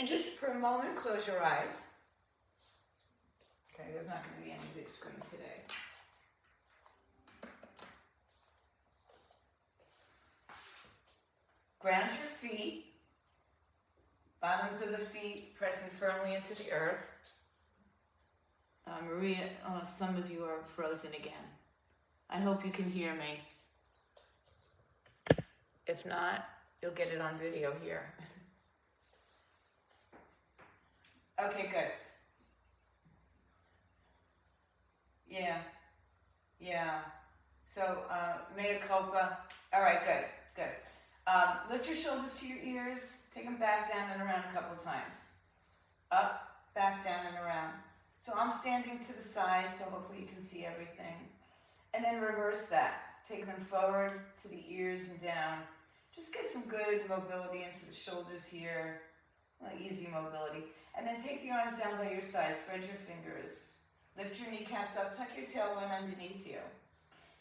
And just for a moment, close your eyes. Okay, there's not going to be any big screen today. Ground your feet, bottoms of the feet pressing firmly into the earth. Maria, some of you are frozen again. I hope you can hear me. If not, you'll get it on video here. Okay, good. Yeah. So, mea culpa. All right, good. Lift your shoulders to your ears. Take them back, down, and around a couple times. Up, back, down, and around. So I'm standing to the side, so hopefully you can see everything. And then reverse that. Take them forward to the ears and down. Just get some good mobility into the shoulders here. Easy mobility. And then take the arms down by your side. Spread your fingers. Lift your kneecaps up. Tuck your tailbone underneath you.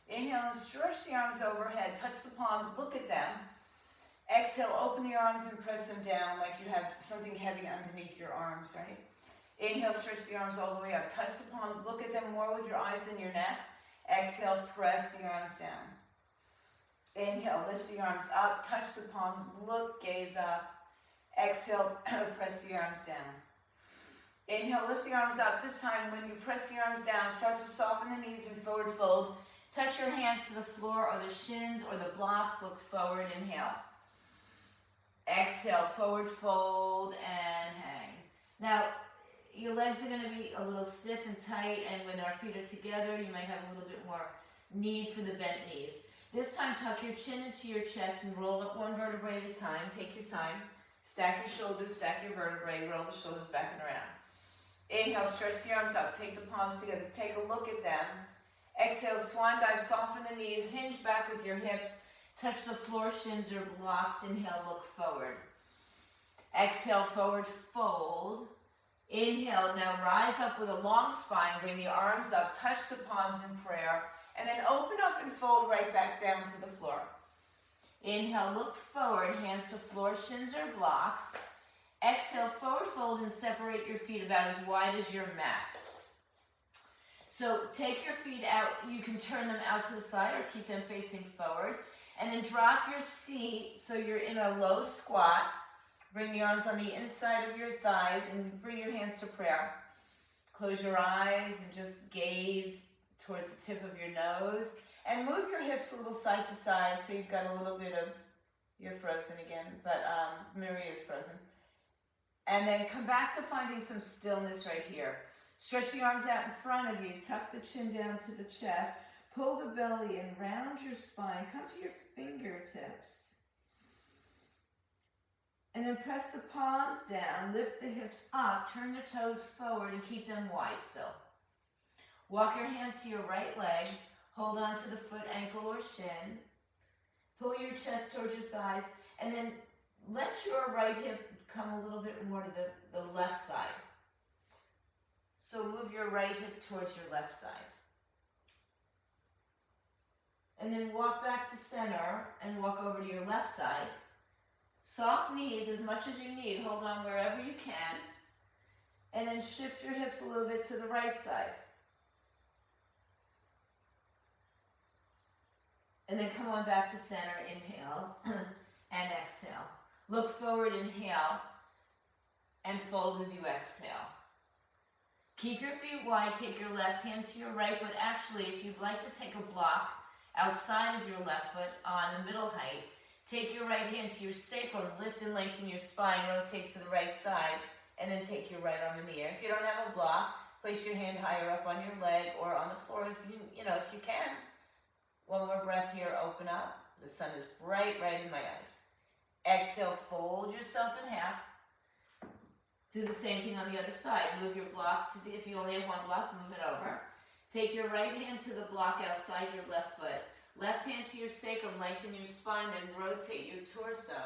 Inhale and stretch the arms overhead. Touch the palms. Look at them. Exhale, open the arms and press them down like you have something heavy underneath your arms, right? Inhale, stretch the arms all the way up. Touch the palms. Look at them more with your eyes than your neck. Exhale, press the arms down. Inhale, lift the arms up. Touch the palms. Look, gaze up. Exhale, press the arms down. Inhale, lift the arms up. This time, when you press the arms down, start to soften the knees and forward fold. Touch your hands to the floor or the shins or the blocks. Look forward. Inhale. Exhale, forward fold and hang. Now, your legs are going to be a little stiff and tight, and when our feet are together, you might have a little bit more need for the bent knees. This time, tuck your chin into your chest and roll up one vertebrae at a time. Take your time. Stack your shoulders, stack your vertebrae, roll the shoulders back and around. Inhale, stretch the arms up, take the palms together, take a look at them. Exhale, swan dive, soften the knees, hinge back with your hips, touch the floor, shins or blocks. Inhale, look forward. Exhale, forward fold. Inhale, now rise up with a long spine, bring the arms up, touch the palms in prayer, and then open up and fold right back down to the floor. Inhale, look forward, hands to floor, shins or blocks. Exhale, forward fold and separate your feet about as wide as your mat. So take your feet out, you can turn them out to the side or keep them facing forward. And then drop your seat so you're in a low squat. Bring the arms on the inside of your thighs and bring your hands to prayer. Close your eyes and just gaze towards the tip of your nose. And move your hips a little side to side so you've got a little bit of, you're frozen again, but Maria's frozen. And then come back to finding some stillness right here. Stretch the arms out in front of you, tuck the chin down to the chest, pull the belly in, round your spine, come to your fingertips. And then press the palms down, lift the hips up, turn the toes forward and keep them wide still. Walk your hands to your right leg. Hold on to the foot, ankle, or shin. Pull your chest towards your thighs, and then let your right hip come a little bit more to the left side. So move your right hip towards your left side. And then walk back to center and walk over to your left side. Soft knees as much as you need. Hold on wherever you can. And then shift your hips a little bit to the right side. And then come on back to center, inhale, and exhale. Look forward, inhale, and fold as you exhale. Keep your feet wide, take your left hand to your right foot. Actually, if you'd like to take a block outside of your left foot on the middle height, take your right hand to your sacrum, lift and lengthen your spine, rotate to the right side, and then take your right arm in the air. If you don't have a block, place your hand higher up on your leg or on the floor if you can. One more breath here, open up. The sun is bright right in my eyes. Exhale, fold yourself in half. Do the same thing on the other side. Move your block if you only have one block, move it over. Take your right hand to the block outside your left foot. Left hand to your sacrum, lengthen your spine and rotate your torso.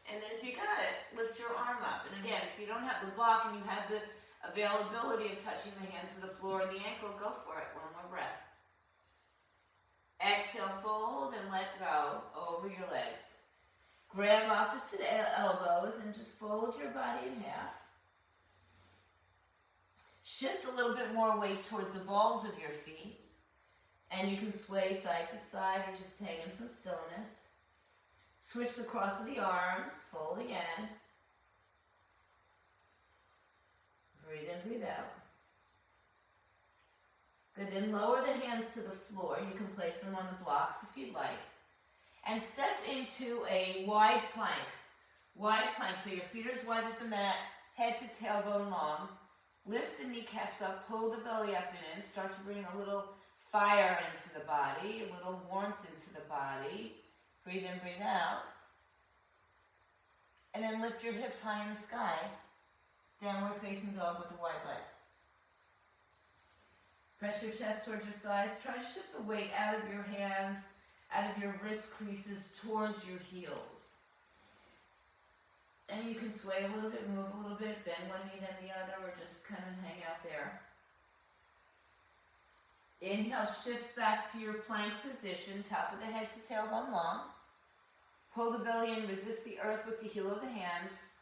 And then if you got it, lift your arm up. And again, if you don't have the block and you have the availability of touching the hand to the floor or the ankle, go for it. One more breath. Exhale, fold and let go over your legs. Grab opposite elbows and just fold your body in half. Shift a little bit more weight towards the balls of your feet. And you can sway side to side or just hang in some stillness. Switch the cross of the arms, fold again. Breathe in, breathe out. Good, then lower the hands to the floor. You can place them on the blocks if you'd like. And step into a wide plank. Wide plank, so your feet are as wide as the mat, head to tailbone long. Lift the kneecaps up, pull the belly up and in. Start to bring a little fire into the body, a little warmth into the body. Breathe in, breathe out. And then lift your hips high in the sky. Downward facing dog with a wide leg. Press your chest towards your thighs. Try to shift the weight out of your hands, out of your wrist creases towards your heels. And you can sway a little bit, move a little bit, bend one knee then the other, or just kind of hang out there. Inhale, shift back to your plank position, top of the head to tailbone long. Pull the belly in, resist the earth with the heel of the hands.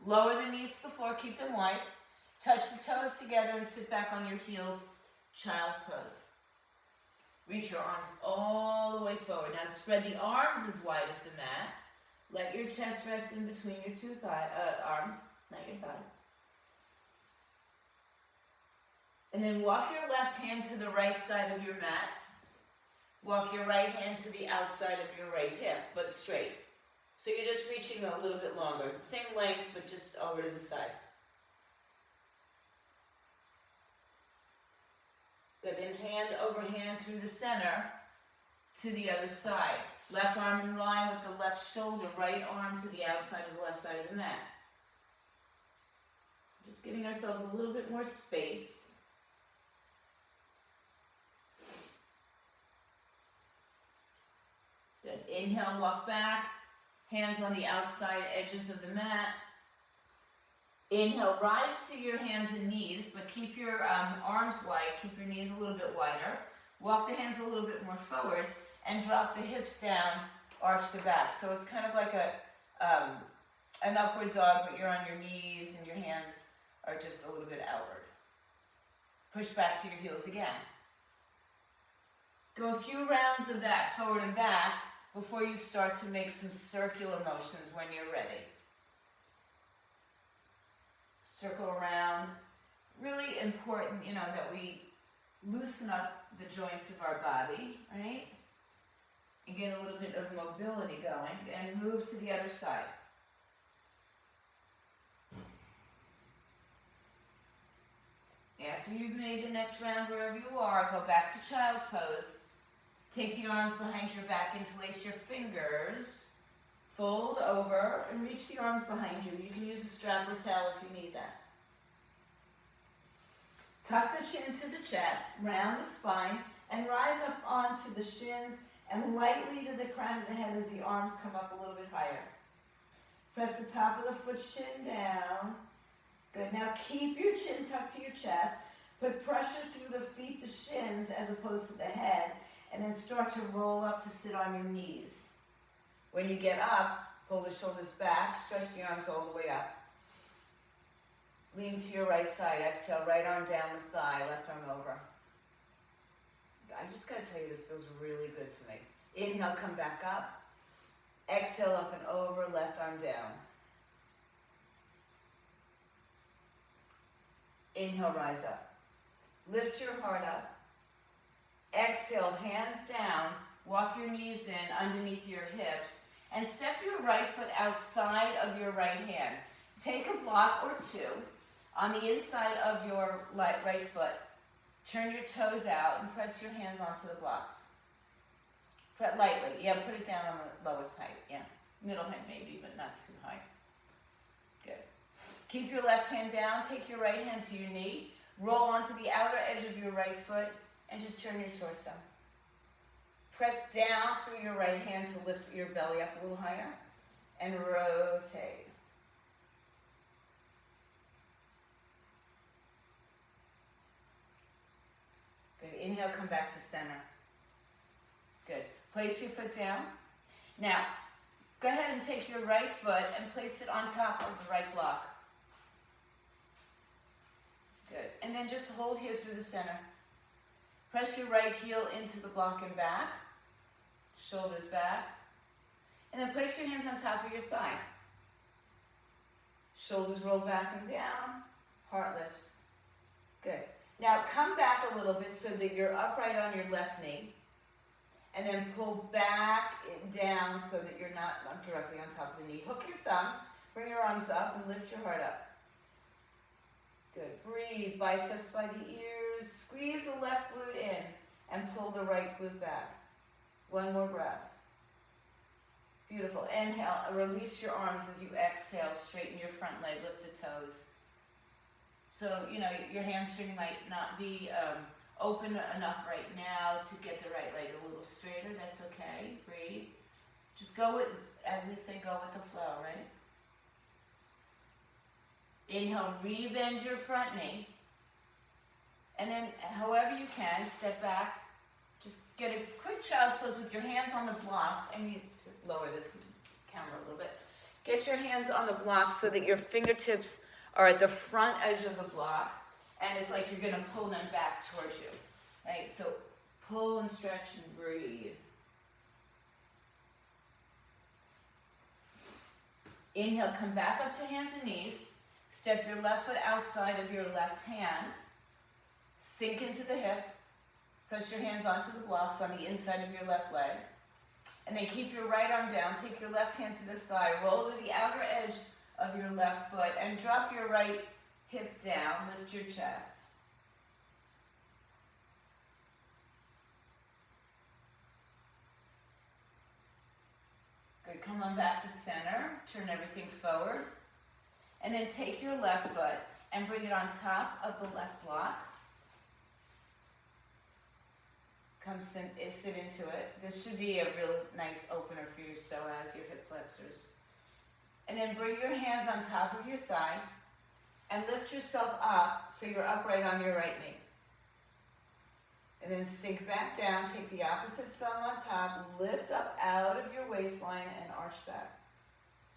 Lower the knees to the floor, keep them wide. Touch the toes together and sit back on your heels, child's pose. Reach your arms all the way forward. Now spread the arms as wide as the mat. Let your chest rest in between your two arms, not your thighs. And then walk your left hand to the right side of your mat. Walk your right hand to the outside of your right hip, but straight. So you're just reaching a little bit longer. Same length, but just over to the side. Good, then hand over hand through the center to the other side. Left arm in line with the left shoulder, right arm to the outside of the left side of the mat. Just giving ourselves a little bit more space. Good. Inhale, walk back. Hands on the outside edges of the mat. Inhale, rise to your hands and knees, but keep your arms wide. Keep your knees a little bit wider. Walk the hands a little bit more forward and drop the hips down, arch the back. So it's kind of like an upward dog, but you're on your knees and your hands are just a little bit outward. Push back to your heels again. Go a few rounds of that forward and back before you start to make some circular motions when you're ready. Circle around. Really important, that we loosen up the joints of our body, right? And get a little bit of mobility going and move to the other side. After you've made the next round wherever you are, go back to child's pose. Take the arms behind your back, interlace your fingers, fold over, and reach the arms behind you. You can use a strap or towel if you need that. Tuck the chin to the chest, round the spine, and rise up onto the shins and lightly to the crown of the head as the arms come up a little bit higher. Press the top of the foot, shin down. Good. Now keep your chin tucked to your chest. Put pressure through the feet, the shins, as opposed to the head, and then start to roll up to sit on your knees. When you get up, pull the shoulders back, stretch the arms all the way up. Lean to your right side. Exhale, right arm down the thigh, left arm over. I just got to tell you, this feels really good to me. Inhale, come back up. Exhale, up and over, left arm down. Inhale, rise up. Lift your heart up. Exhale, hands down. Walk your knees in underneath your hips. And step your right foot outside of your right hand. Take a block or two on the inside of your right foot. Turn your toes out and press your hands onto the blocks. Put lightly. Yeah, put it down on the lowest height. Yeah, middle height maybe, but not too high. Good. Keep your left hand down. Take your right hand to your knee. Roll onto the outer edge of your right foot and just turn your torso. Press down through your right hand to lift your belly up a little higher and rotate. Good. Inhale, come back to center. Good. Place your foot down. Now, Go ahead and take your right foot and place it on top of the right block. Good. And then just hold here through the center. Press your right heel into the block and back. Shoulders back. And then place your hands on top of your thigh. Shoulders roll back and down. Heart lifts. Good. Now come back a little bit so that you're upright on your left knee. And then pull back down so that you're not directly on top of the knee. Hook your thumbs, bring your arms up, and lift your heart up. Good. Breathe, biceps by the ears. Squeeze the left glute in and pull the right glute back. One more breath. Beautiful. Inhale, release your arms as you exhale. Straighten your front leg, lift the toes. So, your hamstring might not be open enough right now to get the right leg a little straighter. That's okay. Breathe. Just go with, as they say, go with the flow, right? Inhale, rebend your front knee. And then, however you can, step back. Just get a quick child's pose with your hands on the blocks. I need to lower this camera a little bit. Get your hands on the blocks so that your fingertips are at the front edge of the block. And it's like you're going to pull them back towards you. Right? So pull and stretch and breathe. Inhale, come back up to hands and knees. Step your left foot outside of your left hand. Sink into the hip. Press your hands onto the blocks on the inside of your left leg. And then keep your right arm down. Take your left hand to the thigh. Roll to the outer edge of your left foot and drop your right hip down. Lift your chest. Good. Come on back to center. Turn everything forward. And then take your left foot and bring it on top of the left block. Come sit into it. This should be a real nice opener for your psoas, your hip flexors. And then bring your hands on top of your thigh and lift yourself up so you're upright on your right knee. And then sink back down, take the opposite thumb on top, lift up out of your waistline and arch back.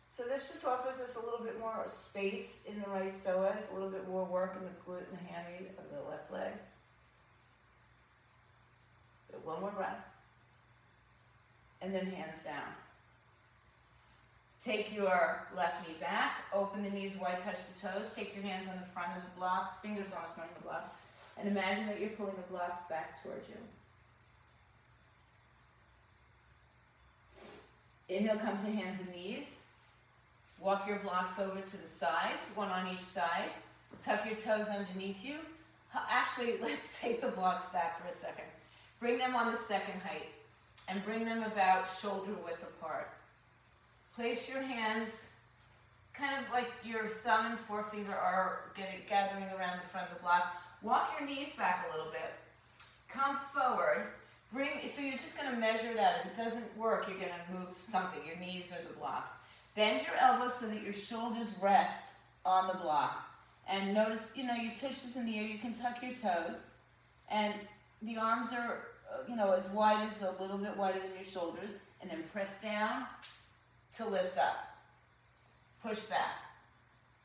So this just offers us a little bit more space in the right psoas, a little bit more work in the glute and hammy of the left leg. Good. One more breath. And then hands down. Take your left knee back, open the knees wide, touch the toes, take your hands on the front of the blocks, fingers on the front of the blocks, and imagine that you're pulling the blocks back towards you. Inhale, come to hands and knees. Walk your blocks over to the sides, one on each side. Tuck your toes underneath you. Actually, let's take the blocks back for a second. Bring them on the second height and bring them about shoulder width apart. Place your hands kind of like your thumb and forefinger are gathering around the front of the block. Walk your knees back a little bit. Come forward. So you're just going to measure it out. If it doesn't work, you're going to move something, your knees or the blocks. Bend your elbows so that your shoulders rest on the block. And notice, your tush is in the air. You can tuck your toes. And the arms are, as wide as a little bit wider than your shoulders. And then press down to lift up. Push back.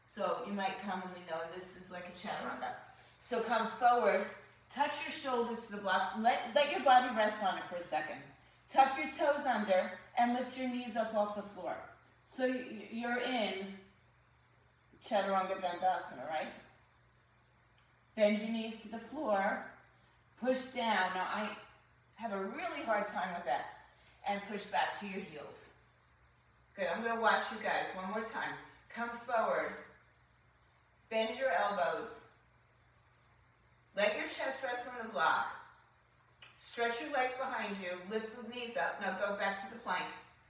So you might commonly know this is like a chaturanga. So come forward. Touch your shoulders to the blocks. Let your body rest on it for a second. Tuck your toes under and lift your knees up off the floor. So you're in Chaturanga Dandasana, right? Bend your knees to the floor. Push down. Now I have a really hard time with that. And push back to your heels. Good. I'm going to watch you guys one more time. Come forward. Bend your elbows. Let your chest rest on the block. Stretch your legs behind you. Lift the knees up. Now go back to the plank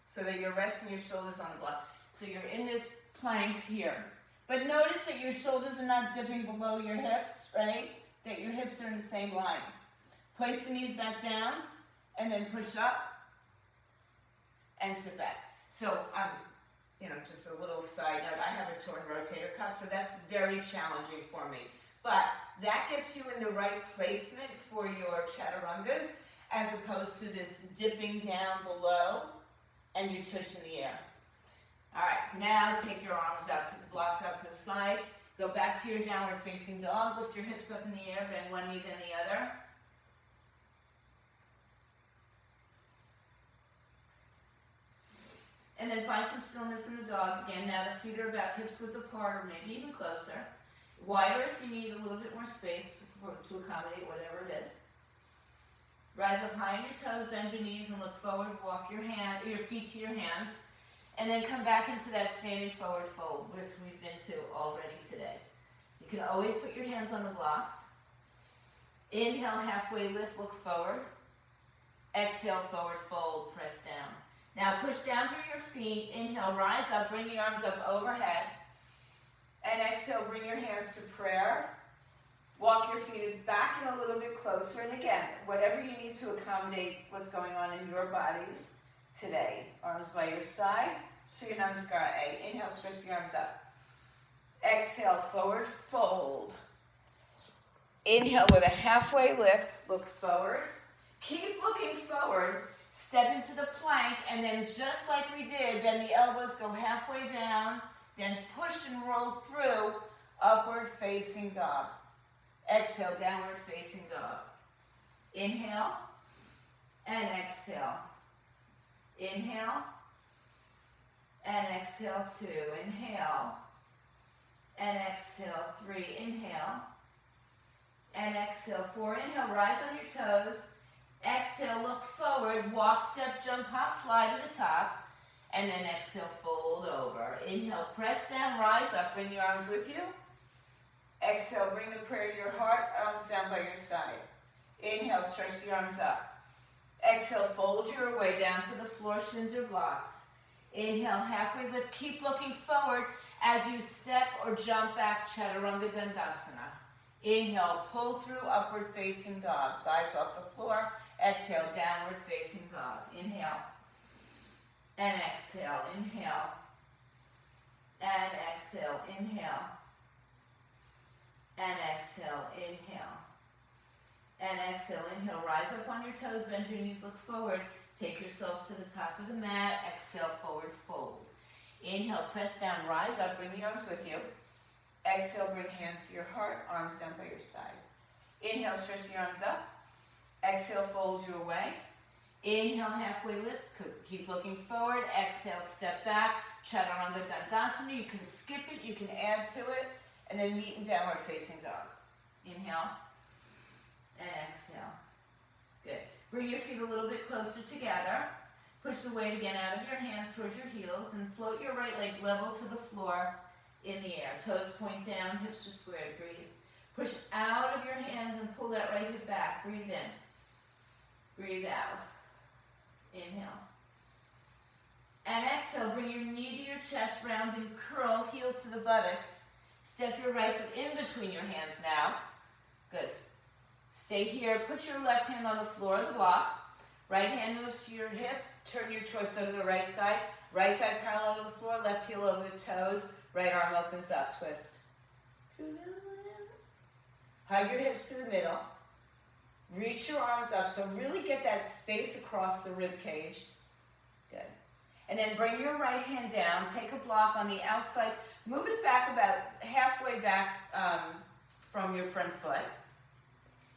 so that you're resting your shoulders on the block. So you're in this plank here. But notice that your shoulders are not dipping below your hips, right? That your hips are in the same line. Place the knees back down and then push up and sit back. So just a little side note, I have a torn rotator cuff, so that's very challenging for me. But that gets you in the right placement for your chaturangas as opposed to this dipping down below and your tush in the air. All right, now take your arms out to the blocks out to the side. Go back to your downward facing dog. Lift your hips up in the air, bend one knee then the other. And then find some stillness in the dog. Again, now the feet are about hips width apart or maybe even closer. Wider if you need a little bit more space to accommodate whatever it is. Rise up high on your toes, bend your knees and look forward. Walk your feet to your hands. And then come back into that standing forward fold, which we've been to already today. You can always put your hands on the blocks. Inhale, halfway lift, look forward. Exhale, forward fold, press down. Now push down through your feet. Inhale, rise up, bring the arms up overhead. And exhale, bring your hands to prayer. Walk your feet back and a little bit closer. And again, whatever you need to accommodate what's going on in your bodies today. Arms by your side. Surya Namaskar A. Inhale, stretch the arms up. Exhale, forward fold. Inhale with a halfway lift. Look forward. Keep looking forward. Step into the plank, and then just like we did, bend the elbows, go halfway down, then push and roll through, upward facing dog. Exhale, downward facing dog. Inhale, and exhale. Inhale, and exhale 2. Inhale, and exhale 3. Inhale, and exhale 4. Inhale, rise on your toes. Exhale, look forward, walk, step, jump, hop, fly to the top, and then exhale, fold over. Inhale, press down, rise up, bring the arms with you. Exhale, bring the prayer to your heart, arms down by your side. Inhale, stretch the arms up. Exhale, fold your way down to the floor, shins or blocks. Inhale, halfway lift, keep looking forward as you step or jump back, Chaturanga Dandasana. Inhale, pull through, upward facing dog, thighs off the floor. Exhale, downward facing dog. Inhale, and exhale, inhale, and exhale, inhale, and exhale, inhale, and exhale, inhale. Rise up on your toes, bend your knees, look forward. Take yourselves to the top of the mat. Exhale, forward fold. Inhale, press down, rise up, bring the arms with you. Exhale, bring hand to your heart, arms down by your side. Inhale, stretch the arms up. Exhale, fold your way. Inhale, halfway lift, keep looking forward. Exhale, step back, Chaturanga Dandasana. You can skip it, you can add to it, and then meet in downward facing dog. Inhale, and exhale. Good. Bring your feet a little bit closer together. Push the weight again out of your hands towards your heels, and float your right leg level to the floor in the air. Toes point down, hips are squared. Breathe. Push out of your hands and pull that right hip back. Breathe in. Breathe out. Inhale. And exhale, bring your knee to your chest, round and curl, heel to the buttocks. Step your right foot in between your hands now. Good. Stay here. Put your left hand on the floor of the block. Right hand moves to your hip. Turn your torso to the right side. Right thigh parallel to the floor. Left heel over the toes. Right arm opens up. Twist. Hug your hips to the middle. Reach your arms up. So really get that space across the rib cage. Good. And then bring your right hand down. Take a block on the outside. Move it back about halfway back from your front foot.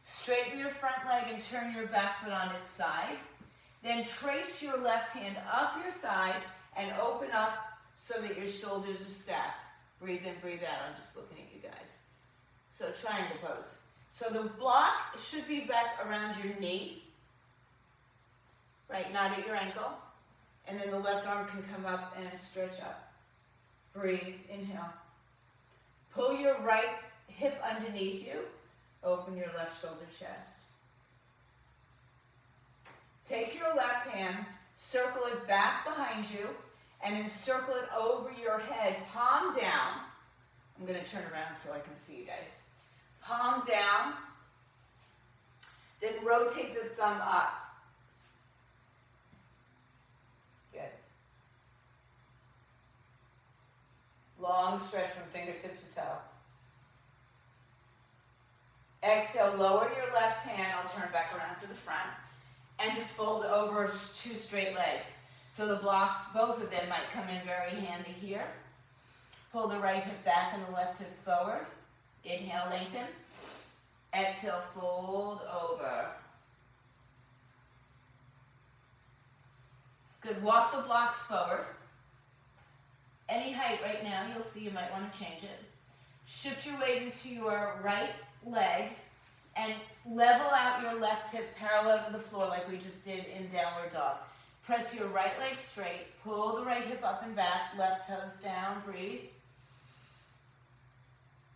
Straighten your front leg and turn your back foot on its side. Then trace your left hand up your thigh and open up so that your shoulders are stacked. Breathe in, breathe out. I'm just looking at you guys. So triangle pose. So the block should be back around your knee. Right, not at your ankle. And then the left arm can come up and stretch up. Breathe, inhale. Pull your right hip underneath you. Open your left shoulder chest. Take your left hand, circle it back behind you, and then circle it over your head, palm down. I'm going to turn around so I can see you guys. Palm down, then rotate the thumb up. Good. Long stretch from fingertip to toe. Exhale, lower your left hand. I'll turn it back around to the front. And just fold over 2 straight legs. So the blocks, both of them might come in very handy here. Pull the right hip back and the left hip forward. Inhale, lengthen. Exhale, fold over. Good, walk the blocks forward. Any height right now, you'll see you might want to change it. Shift your weight into your right leg and level out your left hip parallel to the floor like we just did in downward dog. Press your right leg straight, pull the right hip up and back, left toes down, breathe.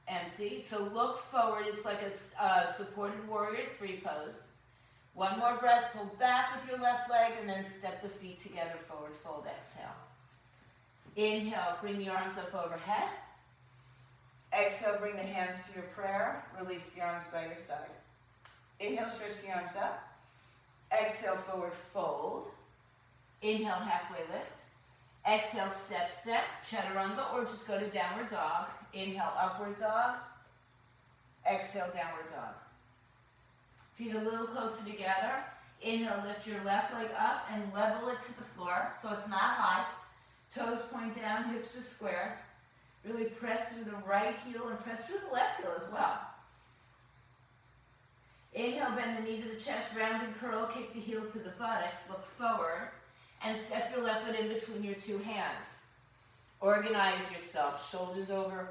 Empty. So look forward, it's like a supported warrior 3 pose. One more breath, pull back with your left leg and then step the feet together, forward fold, exhale. Inhale, bring the arms up overhead. Exhale, bring the hands to your prayer. Release the arms by your side. Inhale, stretch the arms up. Exhale, forward fold. Inhale, halfway lift. Exhale, step, step, chaturanga, or just go to downward dog. Inhale, upward dog. Exhale, downward dog. Feet a little closer together. Inhale, lift your left leg up and level it to the floor so it's not high. Toes point down, hips are square. Really press through the right heel and press through the left heel as well. Inhale, bend the knee to the chest, round and curl, kick the heel to the buttocks, look forward, and step your left foot in between your 2 hands. Organize yourself, shoulders over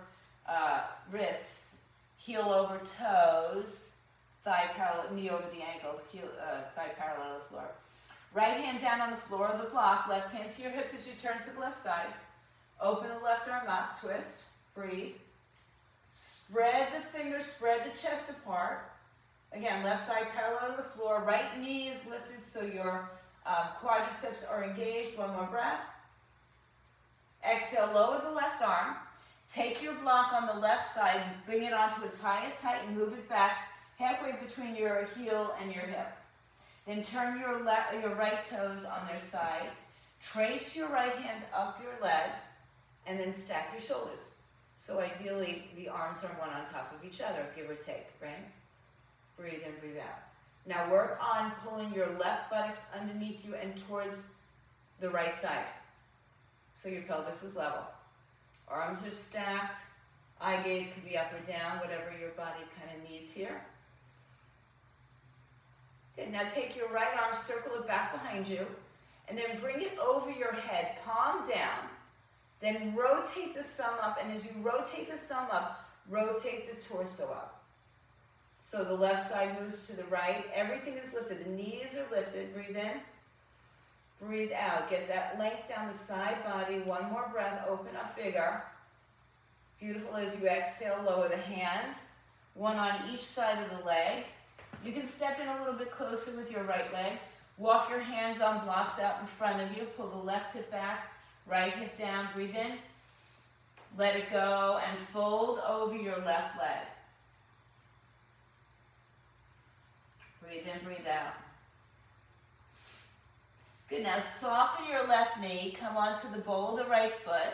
wrists, heel over toes, thigh parallel, knee over the ankle, heel, thigh parallel to the floor. Right hand down on the floor of the block, left hand to your hip as you turn to the left side. Open the left arm up, twist, breathe. Spread the fingers, spread the chest apart. Again, left thigh parallel to the floor, right knee is lifted so your quadriceps are engaged. One more breath. Exhale, lower the left arm. Take your block on the left side and bring it onto its highest height and move it back halfway between your heel and your hip. Then turn your right toes on their side. Trace your right hand up your leg and then stack your shoulders. So ideally, the arms are one on top of each other, give or take, right? Breathe in, breathe out. Now work on pulling your left buttocks underneath you and towards the right side. So your pelvis is level. Arms are stacked. Eye gaze can be up or down, whatever your body kind of needs here. Good, now take your right arm, circle it back behind you, and then bring it over your head, palm down. Then rotate the thumb up, and as you rotate the thumb up, rotate the torso up. So the left side moves to the right. Everything is lifted. The knees are lifted. Breathe in. Breathe out. Get that length down the side body. One more breath. Open up bigger. Beautiful. As you exhale, lower the hands. One on each side of the leg. You can step in a little bit closer with your right leg. Walk your hands on blocks out in front of you. Pull the left hip back. Right hip down. Breathe in. Let it go and fold over your left leg. Breathe in, breathe out. Good, now soften your left knee, come onto the ball of the right foot,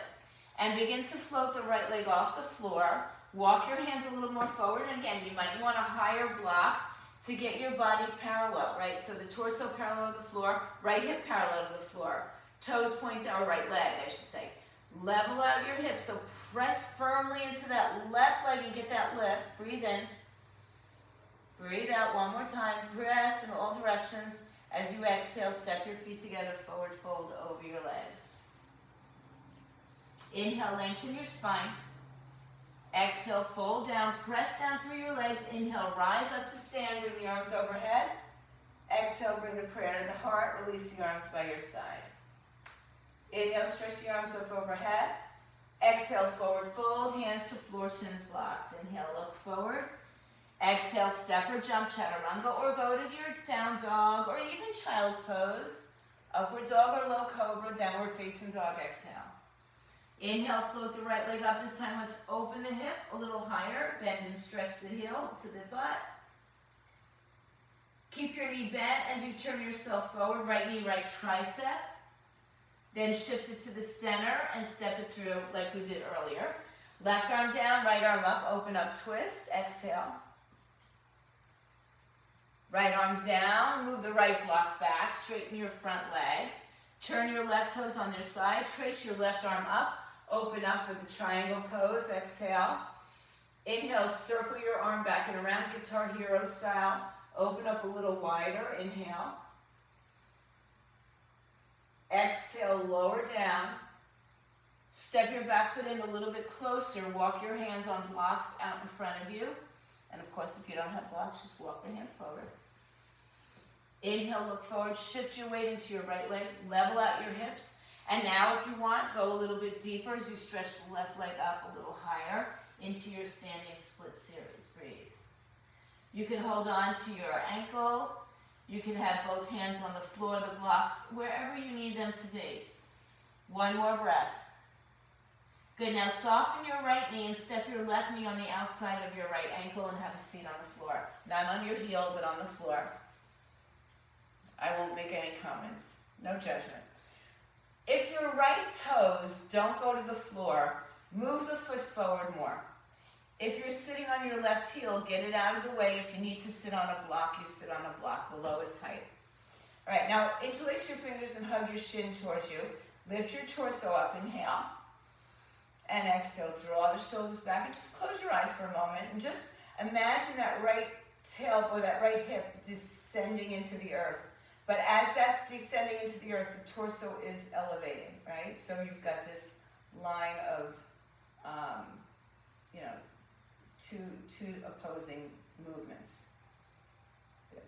and begin to float the right leg off the floor. Walk your hands a little more forward, and again, you might want a higher block to get your body parallel, right? So the torso parallel to the floor, right hip parallel to the floor. Toes point to our right leg, I should say. Level out your hips, so press firmly into that left leg and get that lift. Breathe in. Breathe out one more time. Press in all directions. As you exhale, step your feet together, forward fold over your legs. Inhale, lengthen your spine. Exhale, fold down, press down through your legs. Inhale, rise up to stand, bring the arms overhead. Exhale, bring the prayer to the heart. Release the arms by your side. Inhale, stretch the arms up overhead. Exhale, forward fold, hands to floor, shins, blocks. Inhale, look forward. Exhale, step or jump, chaturanga, or go to your down dog, or even child's pose. Upward dog or low cobra, downward facing dog, exhale. Inhale, float the right leg up. This time, let's open the hip a little higher. Bend and stretch the heel to the butt. Keep your knee bent as you turn yourself forward. Right knee, right tricep. Then shift it to the center and step it through like we did earlier. Left arm down, right arm up, open up, twist, exhale. Right arm down, move the right block back, straighten your front leg. Turn your left toes on their side. Trace your left arm up. Open up for the triangle pose. Exhale. Inhale, circle your arm back and around, Guitar Hero style. Open up a little wider. Inhale. Exhale, lower down. Step your back foot in a little bit closer. Walk your hands on blocks out in front of you. And of course, if you don't have blocks, just walk the hands forward. Inhale, look forward. Shift your weight into your right leg. Level out your hips. And now, if you want, go a little bit deeper as you stretch the left leg up a little higher into your standing split series. Breathe. You can hold on to your ankle. You can have both hands on the floor, the blocks, wherever you need them to be. One more breath. Good, now soften your right knee and step your left knee on the outside of your right ankle and have a seat on the floor. Not on your heel, but on the floor. I won't make any comments. No judgment. If your right toes don't go to the floor, move the foot forward more. If you're sitting on your left heel, get it out of the way. If you need to sit on a block, you sit on a block, the lowest height. All right, now interlace your fingers and hug your shin towards you. Lift your torso up, inhale. And exhale, draw the shoulders back and just close your eyes for a moment and just imagine that right tail or that right hip descending into the earth. But as that's descending into the earth, the torso is elevating, right? So you've got this line of, two opposing movements. Good.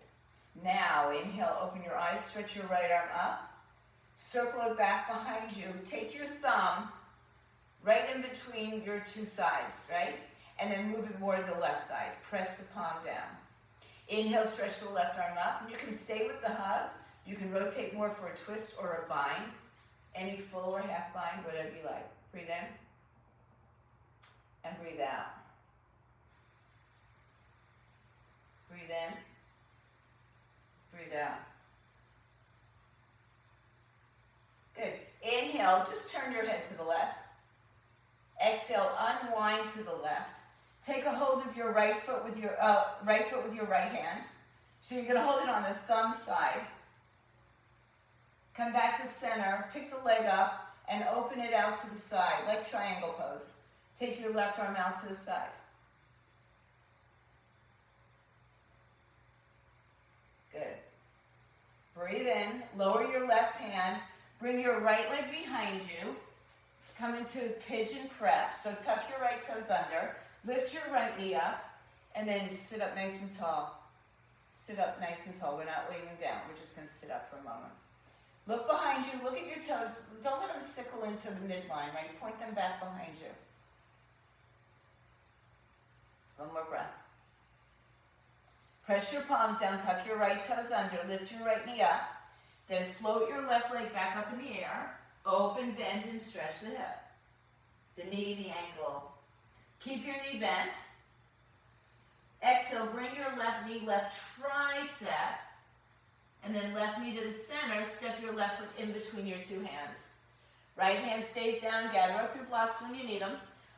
Now, inhale, open your eyes, stretch your right arm up, circle it back behind you. Take your thumb right in between your two sides, right? And then move it more to the left side. Press the palm down. Inhale, stretch the left arm up. You can stay with the hug. You can rotate more for a twist or a bind. Any full or half bind, whatever you like. Breathe in and breathe out. Breathe in, breathe out. Good. Inhale, just turn your head to the left. Exhale, unwind to the left. Take a hold of your right foot with your right hand. So you're going to hold it on the thumb side. Come back to center, pick the leg up, and open it out to the side, like triangle pose. Take your left arm out to the side. Good. Breathe in, lower your left hand, bring your right leg behind you. Come into pigeon prep, so tuck your right toes under, lift your right knee up, and then sit up nice and tall. Sit up nice and tall. We're not laying down. We're just going to sit up for a moment. Look behind you. Look at your toes. Don't let them sickle into the midline, right? Point them back behind you. One more breath. Press your palms down. Tuck your right toes under. Lift your right knee up. Then float your left leg back up in the air. Open, bend, and stretch the hip. The knee, the ankle. Keep your knee bent. Exhale, bring your left knee, left tricep, and then left knee to the center. Step your left foot in between your two hands. Right hand stays down. Gather up your blocks when you need them.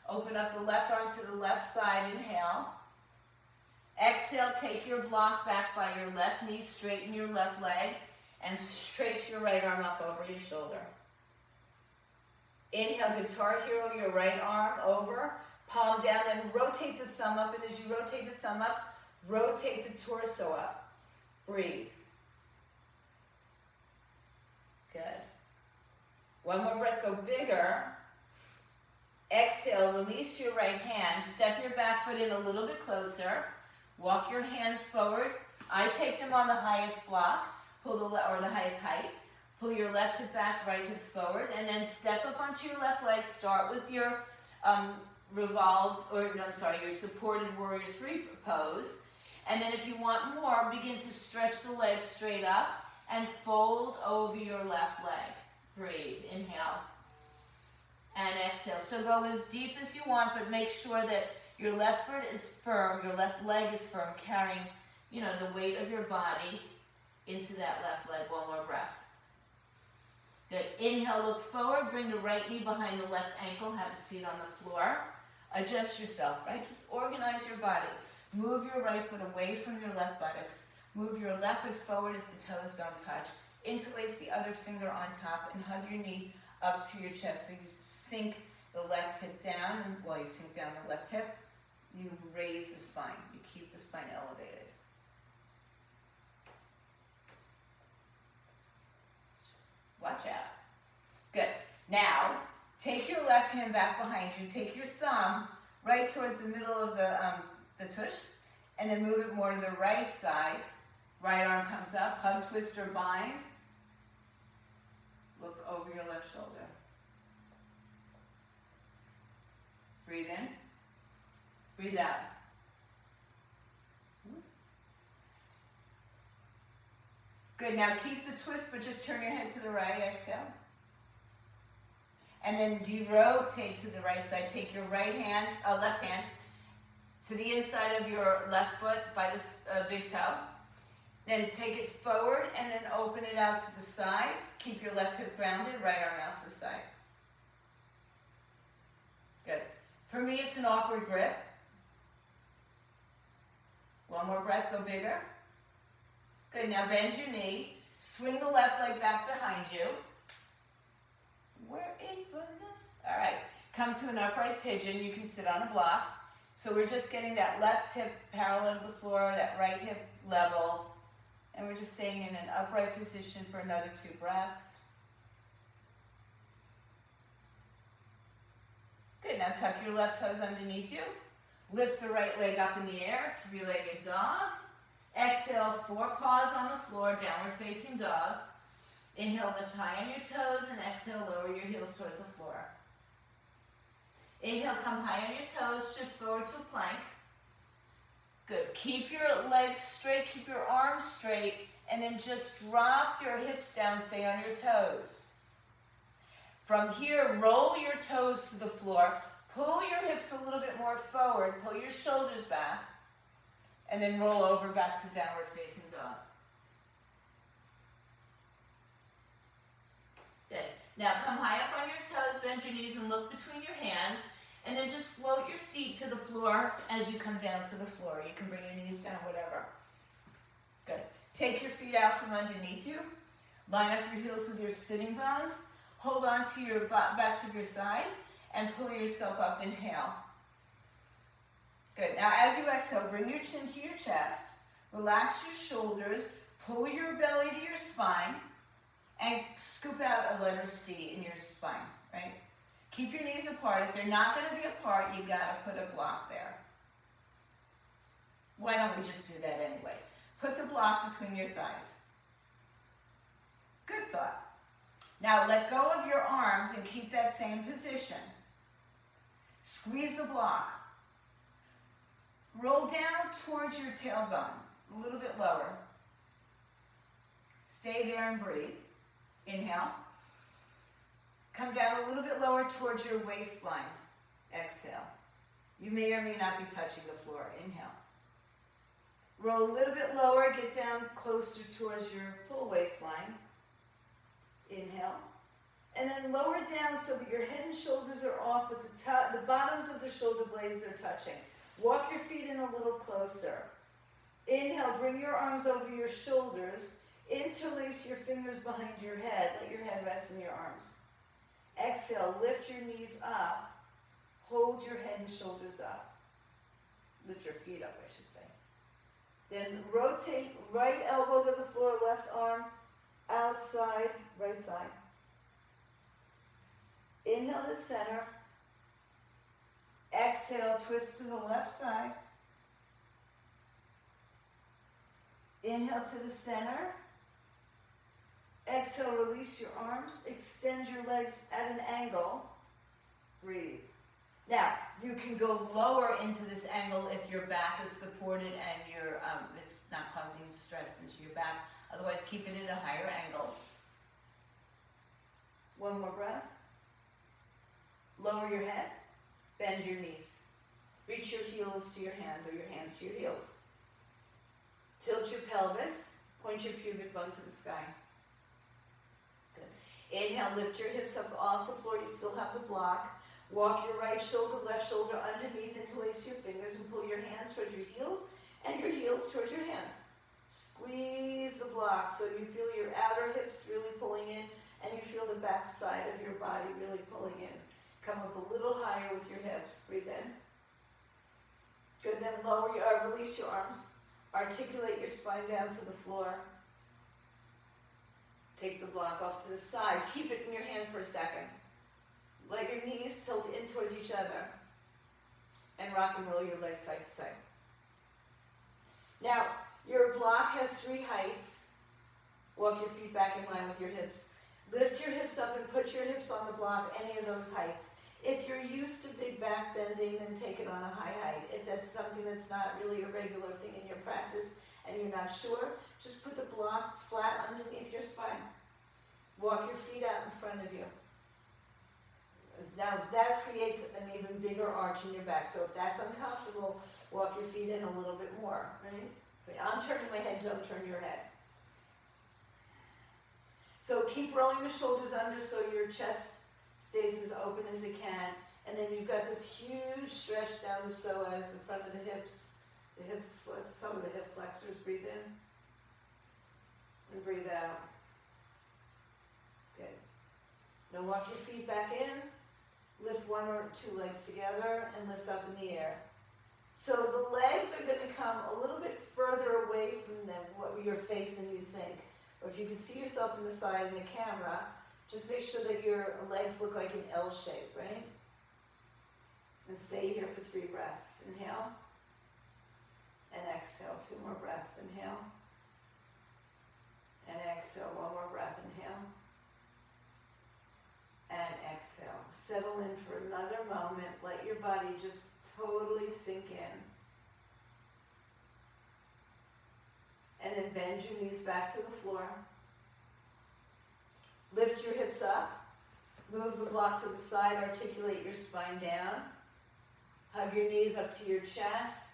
Open up the left arm to the left side. Inhale. Exhale, take your block back by your left knee. Straighten your left leg and trace your right arm up over your shoulder. Inhale, Guitar Hero, your right arm over. Palm down, then rotate the thumb up, and as you rotate the thumb up, rotate the torso up. Breathe. Good. One more breath, go bigger. Exhale, release your right hand. Step your back foot in a little bit closer. Walk your hands forward. I take them on the highest block, or the highest height. Pull your left hip back, right hip forward, and then step up onto your left leg. Start with your your supported warrior three pose. And then if you want more, begin to stretch the legs straight up and fold over your left leg. Breathe, inhale, and exhale. So go as deep as you want, but make sure that your left foot is firm, your left leg is firm, carrying, the weight of your body into that left leg. One more breath. Good. Inhale, look forward, bring the right knee behind the left ankle, have a seat on the floor. Adjust yourself, right? Just organize your body. Move your right foot away from your left buttocks. Move your left foot forward if the toes don't touch. Interlace the other finger on top and hug your knee up to your chest. So you sink the left hip down, and while you sink down the left hip, you raise the spine. You keep the spine elevated. Watch out. Good. Now, take your left hand back behind you. Take your thumb right towards the middle of the tush, and then move it more to the right side. Right arm comes up, hug, twist, or bind. Look over your left shoulder. Breathe in. Breathe out. Good, now keep the twist, but just turn your head to the right, exhale. And then de-rotate to the right side. Take your left hand to the inside of your left foot by the big toe. Then take it forward and then open it out to the side. Keep your left hip grounded, right arm out to the side. Good. For me, it's an awkward grip. One more breath, go bigger. Good, now bend your knee. Swing the left leg back behind you. We're in for this. All right, come to an upright pigeon. You can sit on a block. So we're just getting that left hip parallel to the floor, that right hip level. And we're just staying in an upright position for another 2 breaths. Good, now tuck your left toes underneath you. Lift the right leg up in the air, 3-legged dog. Exhale, 4 paws on the floor, downward facing dog. Inhale, lift high on your toes, and exhale, lower your heels towards the floor. Inhale, come high on your toes, shift forward to plank. Good, keep your legs straight, keep your arms straight, and then just drop your hips down, stay on your toes. From here, roll your toes to the floor, pull your hips a little bit more forward, pull your shoulders back, and then roll over back to downward facing dog. Good. Now come high up on your toes, bend your knees and look between your hands, and then just float your seat to the floor as you come down to the floor. You can bring your knees down, whatever. Good. Take your feet out from underneath you. Line up your heels with your sitting bones. Hold on to your backs of your thighs and pull yourself up. Inhale. Good. Now as you exhale, bring your chin to your chest. Relax your shoulders. Pull your belly to your spine. And scoop out a letter C in your spine, right? Keep your knees apart. If they're not going to be apart, you got to put a block there. Why don't we just do that anyway? Put the block between your thighs. Good thought. Now let go of your arms and keep that same position. Squeeze the block. Roll down towards your tailbone, a little bit lower. Stay there and breathe. Inhale. Come down a little bit lower towards your waistline. Exhale. You may or may not be touching the floor. Inhale. Roll a little bit lower, get down closer towards your full waistline. Inhale. And then lower down so that your head and shoulders are off, but the bottoms of the shoulder blades are touching. Walk your feet in a little closer. Inhale, bring your arms over your shoulders. Interlace your fingers behind your head. Let your head rest in your arms. Exhale, lift your knees up. Hold your head and shoulders up. Lift your feet up, I should say. Then rotate right elbow to the floor, left arm outside, right thigh. Inhale to center. Exhale, twist to the left side. Inhale to the center. Exhale, release your arms. Extend your legs at an angle. Breathe. Now, you can go lower into this angle if your back is supported and it's not causing stress into your back. Otherwise, keep it at a higher angle. One more breath. Lower your head. Bend your knees. Reach your heels to your hands or your hands to your heels. Tilt your pelvis. Point your pubic bone to the sky. Good. Inhale, lift your hips up off the floor. You still have the block. Walk your right shoulder, left shoulder underneath, interlace your fingers and pull your hands towards your heels and your heels towards your hands. Squeeze the block so you feel your outer hips really pulling in and you feel the back side of your body really pulling in. Come up a little higher with your hips. Breathe in. Good. Then lower your, release your arms. Articulate your spine down to the floor. Take the block off to the side. Keep it in your hand for a second. Let your knees tilt in towards each other. And rock and roll your legs side to side. Now, your block has 3 heights. Walk your feet back in line with your hips. Lift your hips up and put your hips on the block, any of those heights. If you're used to big back bending, then take it on a high height. If that's something that's not really a regular thing in your practice and you're not sure, just put the block flat underneath your spine. Walk your feet out in front of you. Now that creates an even bigger arch in your back. So if that's uncomfortable, walk your feet in a little bit more, right? I'm turning my head, don't turn your head. So keep rolling the shoulders under so your chest stays as open as it can. And then you've got this huge stretch down the psoas, the front of the hips, some of the hip flexors. Breathe in and breathe out. Good. Now walk your feet back in. Lift 1 or 2 legs together and lift up in the air. So the legs are going to come a little bit further away from them, your face than you think. Or if you can see yourself in the side in the camera, just make sure that your legs look like an L shape, right? And stay here for 3 breaths. Inhale. And exhale. 2 more breaths. Inhale. And exhale. 1 more breath. Inhale. And exhale. Settle in for another moment. Let your body just totally sink in. And then bend your knees back to the floor. Lift your hips up. Move the block to the side. Articulate your spine down. Hug your knees up to your chest.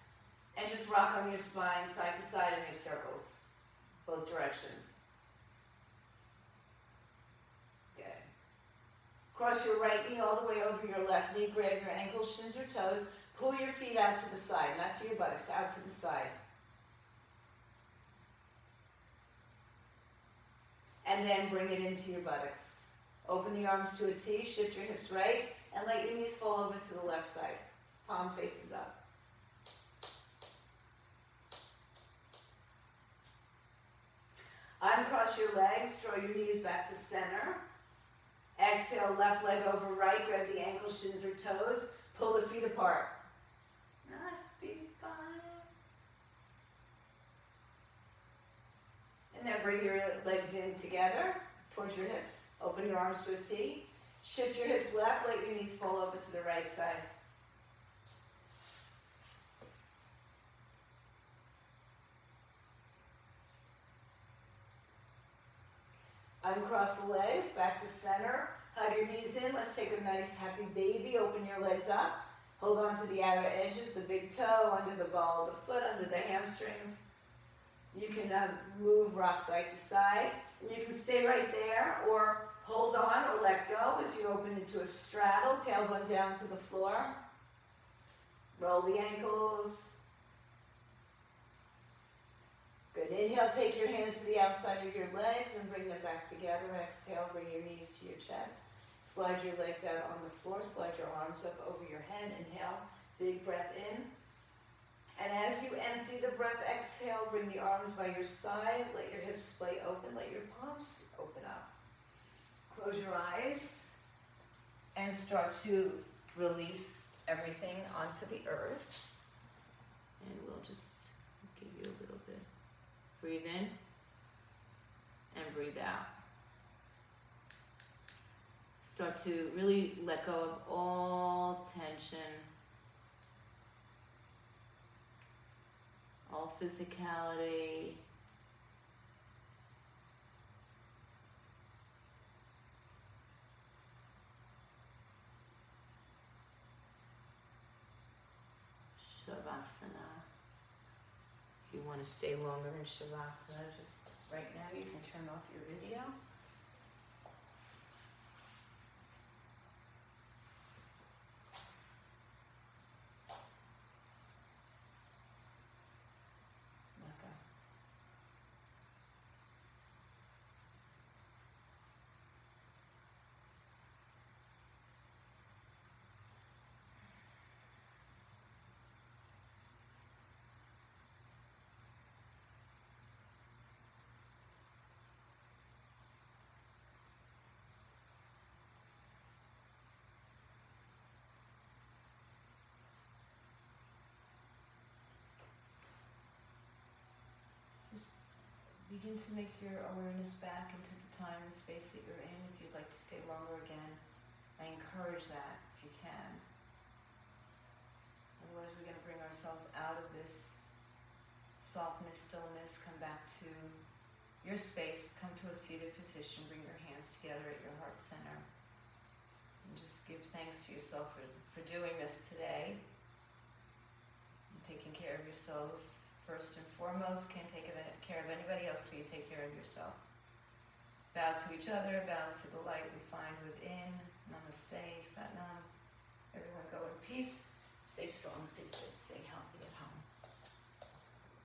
And just rock on your spine side to side in your circles. Both directions. Good. Cross your right knee all the way over your left knee. Grab your ankles, shins, or toes. Pull your feet out to the side, not to your buttocks, out to the side. And then bring it into your buttocks. Open the arms to a T, shift your hips right, and let your knees fall over to the left side. Palm faces up. Uncross your legs, draw your knees back to center. Exhale, left leg over right, grab the ankles, shins, or toes. Pull the feet apart. And then bring your legs in together towards your hips. Open your arms to a T. Shift your hips left, let your knees fall over to the right side. Uncross the legs, back to center. Hug your knees in. Let's take a nice happy baby. Open your legs up. Hold on to the outer edges, the big toe, under the ball of the foot, under the hamstrings. You can move, rock side to side. And you can stay right there or hold on or let go as you open into a straddle, tailbone down to the floor. Roll the ankles. Good. Inhale, take your hands to the outside of your legs and bring them back together. Exhale, bring your knees to your chest. Slide your legs out on the floor. Slide your arms up over your head. Inhale, big breath in. And as you empty the breath, exhale, bring the arms by your side. Let your hips splay open. Let your palms open up. Close your eyes and start to release everything onto the earth. And we'll just give you a little bit. Breathe in and breathe out. Start to really let go of all tension, all physicality. Shavasana. If you want to stay longer in Shavasana, just right now you can turn off your video. begin to make your awareness back into the time and space that you're in. If you'd like to stay longer again, I encourage that if you can. Otherwise, we're going to bring ourselves out of this softness, stillness, come back to your space, come to a seated position, bring your hands together at your heart center, and just give thanks to yourself for doing this today, and taking care of yourselves first and foremost. Can't take care of anybody else till you take care of yourself. Bow to each other, bow to the light we find within. Namaste, Sat Nam. Everyone go in peace. Stay strong, stay fit, stay healthy.